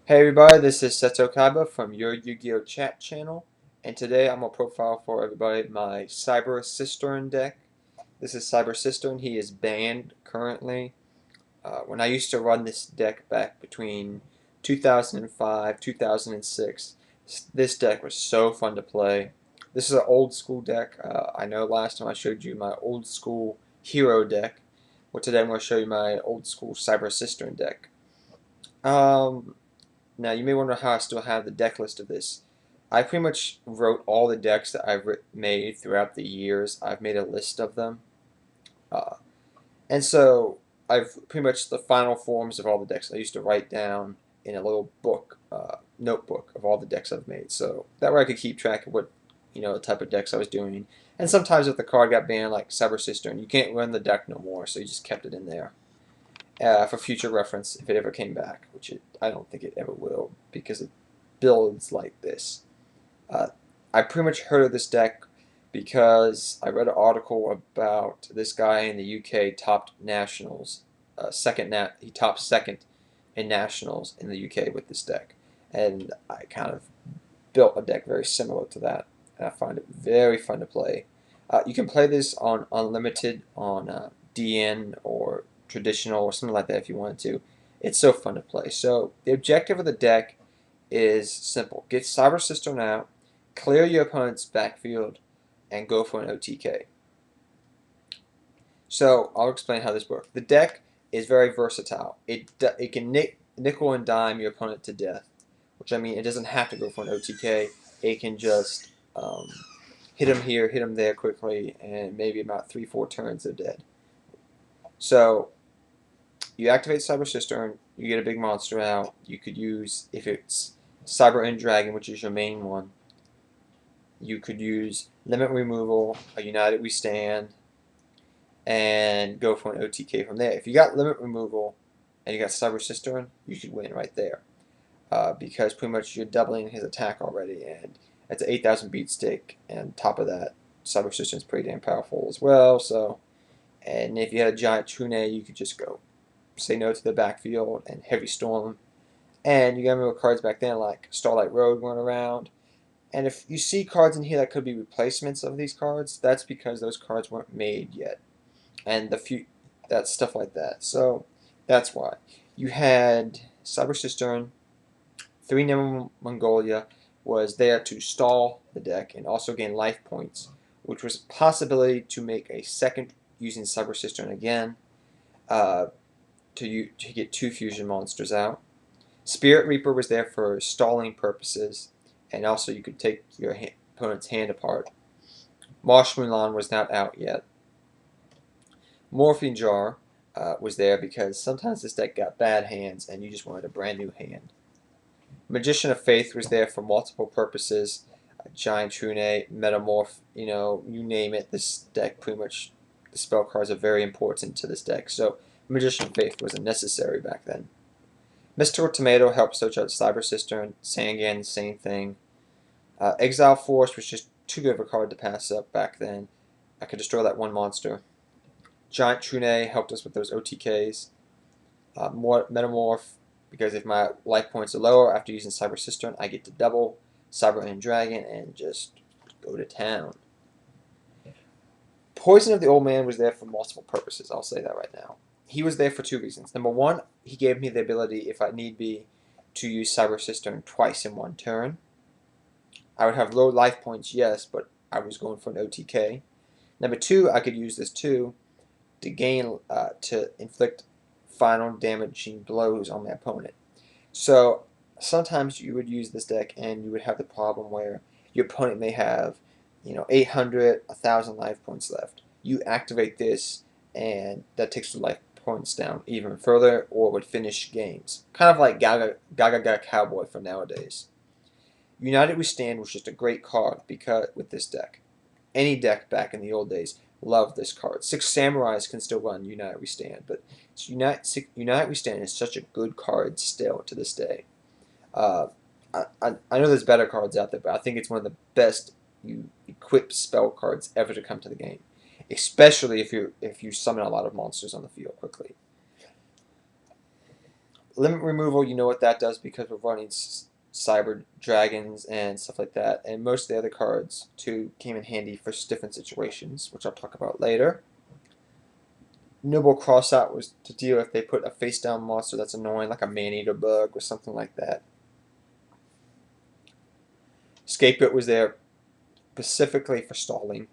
Hey everybody, this is Seto Kaiba from your Yu-Gi-Oh chat channel, and today I'm going to profile for everybody my Cyber-Stein deck. This is Cyber-Stein. He is banned currently. When I used to run this deck back between 2005, 2006, this deck was so fun to play. This is an old school deck. I know last time I showed you my old school hero deck, but today I'm going to show you my old school Cyber-Stein deck. Um, Now, you may wonder how I still have the deck list of this. I pretty much wrote all the decks that I've made throughout the years. I've made a list of them. Uh, and so I've pretty much the final forms of all the decks I used to write down in a little book, notebook of all the decks I've made. So that way I could keep track of what, the type of decks I was doing. And sometimes if the card got banned, like Cyber-Stein, you can't run the deck no more, so you just kept it in there. For future reference if it ever came back, which I don't think it ever will because it builds like this. I pretty much heard of this deck because I read an article about this guy in the UK topped nationals, he topped second in nationals in the UK with this deck, and I kind of built a deck very similar to that, and I find it very fun to play. You can play this on unlimited on DN or traditional or something like that if you wanted to. It's so fun to play. So the objective of the deck is simple. Get Cyber-Stein out, clear your opponent's backfield, and go for an OTK. So I'll explain how this works. The deck is very versatile. It can nickel and dime your opponent to death, which I mean it doesn't have to go for an OTK. It can just hit him here, hit him there quickly, and maybe about 3-4 turns they're dead. So you activate Cyber-Stein, you get a big monster out. You could use, if it's Cyber-End Dragon, which is your main one, you could use Limit Removal, a United We Stand, and go for an OTK from there. If you got Limit Removal and you got Cyber-Stein, you should win right there. Because pretty much you're doubling his attack already, and it's an 8,000 beat stick, and top of that, Cyber-Stein is pretty damn powerful as well. So, and if you had a giant Trune, you could just go say no to the backfield and Heavy Storm. And you got more cards back then like Starlight Road going around. And if you see cards in here that could be replacements of these cards, that's because those cards weren't made yet. And that's stuff like that. So that's why. You had Cyber-Stein, 3 Nemo Mongolia was there to stall the deck and also gain life points, which was a possibility to make a second using Cyber-Stein again. To get 2 fusion monsters out. Spirit Reaper was there for stalling purposes, and also you could take your opponent's hand apart. Marsh Mulan was not out yet. Morphine Jar was there because sometimes this deck got bad hands and you just wanted a brand new hand. Magician of Faith was there for multiple purposes. Giant Trune, Metamorph, you name it. This deck pretty much, the spell cards are very important to this deck. So Magician of Faith wasn't necessary back then. Mystical Tomato helped search out Cyber-Stein. Sangan, same thing. Exile Force was just too good of a card to pass up back then. I could destroy that one monster. Giant Trune helped us with those OTKs. More Metamorph, because if my life points are lower after using Cyber-Stein, I get to double Cyber-End Dragon and just go to town. Poison of the Old Man was there for multiple purposes. I'll say that right now. He was there for 2 reasons. Number one, he gave me the ability, if I need be, to use Cyber-Stein twice in 1 turn. I would have low life points, yes, but I was going for an OTK. Number two, I could use this too to to inflict final damaging blows on my opponent. So sometimes you would use this deck and you would have the problem where your opponent may have 800, 1,000 life points left. You activate this and that takes the life points down even further or would finish games. Kind of like Gaga Cowboy for nowadays. United We Stand was just a great card because with this deck. Any deck back in the old days loved this card. 6 Samurais can still run United We Stand, but United We Stand is such a good card still to this day. I know there's better cards out there, but I think it's one of the best you equip spell cards ever to come to the game, especially if you summon a lot of monsters on the field quickly. Limit removal, you know what that does because we're running Cyber Dragons and stuff like that. And most of the other cards, too, came in handy for different situations, which I'll talk about later. Nibble Crossout was to deal if they put a face-down monster that's annoying, like a man-eater bug or something like that. Scapegoat was there specifically for stalling.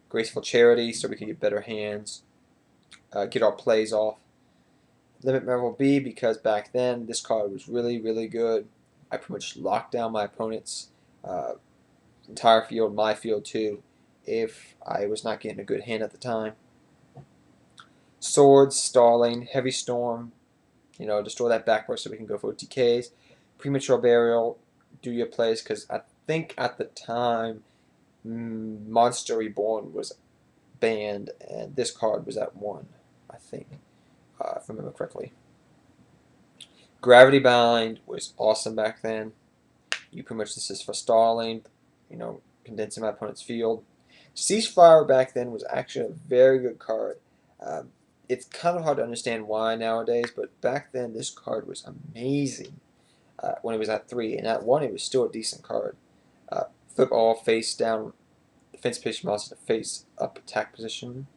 Graceful Charity, so we can get better hands, get our plays off. Limit Merrill B, because back then this card was really, really good. I pretty much locked down my opponent's entire field, my field too, if I was not getting a good hand at the time. Swords, Stalling, Heavy Storm, destroy that backboard so we can go for OTKs. Premature Burial, do your plays, because I think at the time Monster Reborn was banned, and this card was at 1, I think, if I remember correctly. Gravity Bind was awesome back then. You pretty much, this is for stalling, condensing my opponent's field. Ceasefire back then was actually a very good card. It's kind of hard to understand why nowadays, but back then this card was amazing when it was at 3, and at 1 it was still a decent card. Flip all face down defense position monster to face up attack position.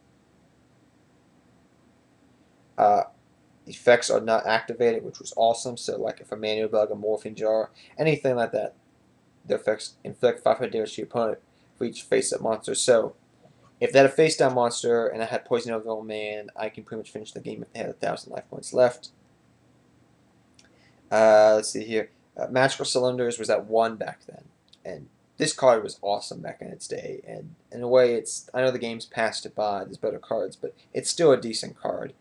Effects are not activated, which was awesome. So like if a manual bug, a morphing jar, anything like that, the effects inflict 500 damage to your opponent for each face-up monster. So if they had a face-down monster and I had Poison Over the Old Man, I can pretty much finish the game if they had 1,000 life points left. Let's see here. Magical Cylinders was at 1 back then, and this card was awesome back in its day. And in a way, I know the game's passed it by. There's better cards, but it's still a decent card.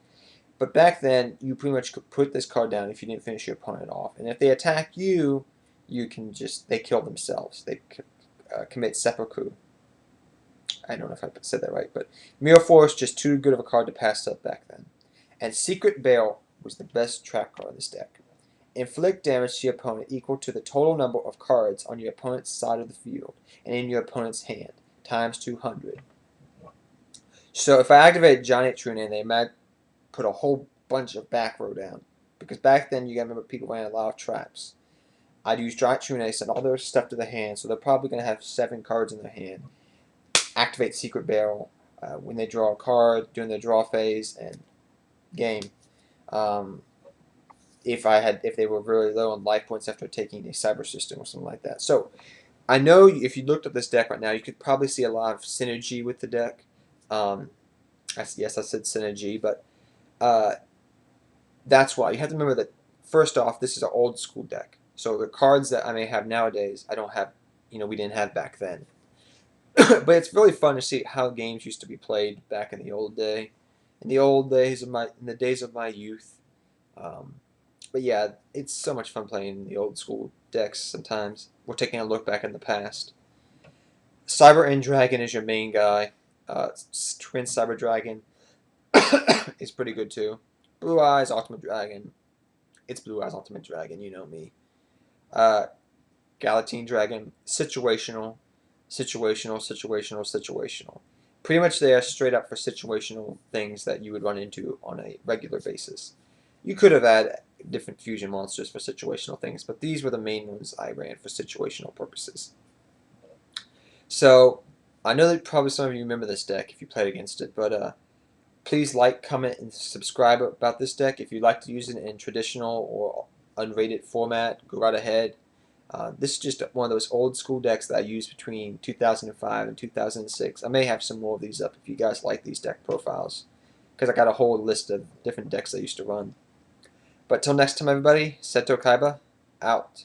But back then, you pretty much could put this card down if you didn't finish your opponent off. And if they attack you, they kill themselves. They commit seppuku. I don't know if I said that right, but Mirror Force, just too good of a card to pass up back then. And Secret Bail was the best trap card of this deck. Inflict damage to your opponent equal to the total number of cards on your opponent's side of the field and in your opponent's hand, times 200. So if I activate Giant Trune, they might put a whole bunch of back row down. Because back then, you gotta remember, people ran a lot of traps. I'd use Giant Trune, send all their stuff to the hand, so they're probably going to have 7 cards in their hand. Activate Secret Barrel when they draw a card during their draw phase and game. If they were really low on life points after taking a Cyber System or something like that. So I know if you looked at this deck right now, you could probably see a lot of synergy with the deck. Yes, I said synergy, but that's why. You have to remember that, first off, this is an old school deck. So the cards that I may have nowadays, I don't have, we didn't have back then. But it's really fun to see how games used to be played back in the old day. In the days of my youth. But yeah, it's so much fun playing the old school decks sometimes. We're taking a look back in the past. Cyber Dragon is your main guy. Twin Cyber Dragon is pretty good too. Blue Eyes Ultimate Dragon. It's Blue Eyes Ultimate Dragon, you know me. Galatine Dragon, situational. Pretty much they are straight up for situational things that you would run into on a regular basis. You could have had different fusion monsters for situational things, but these were the main ones I ran for situational purposes. So, I know that probably some of you remember this deck if you played against it, but please like, comment, and subscribe about this deck. If you'd like to use it in traditional or unrated format, go right ahead. This is just one of those old school decks that I used between 2005 and 2006. I may have some more of these up if you guys like these deck profiles, because I got a whole list of different decks I used to run. But till next time, everybody, Seto Kaiba, out.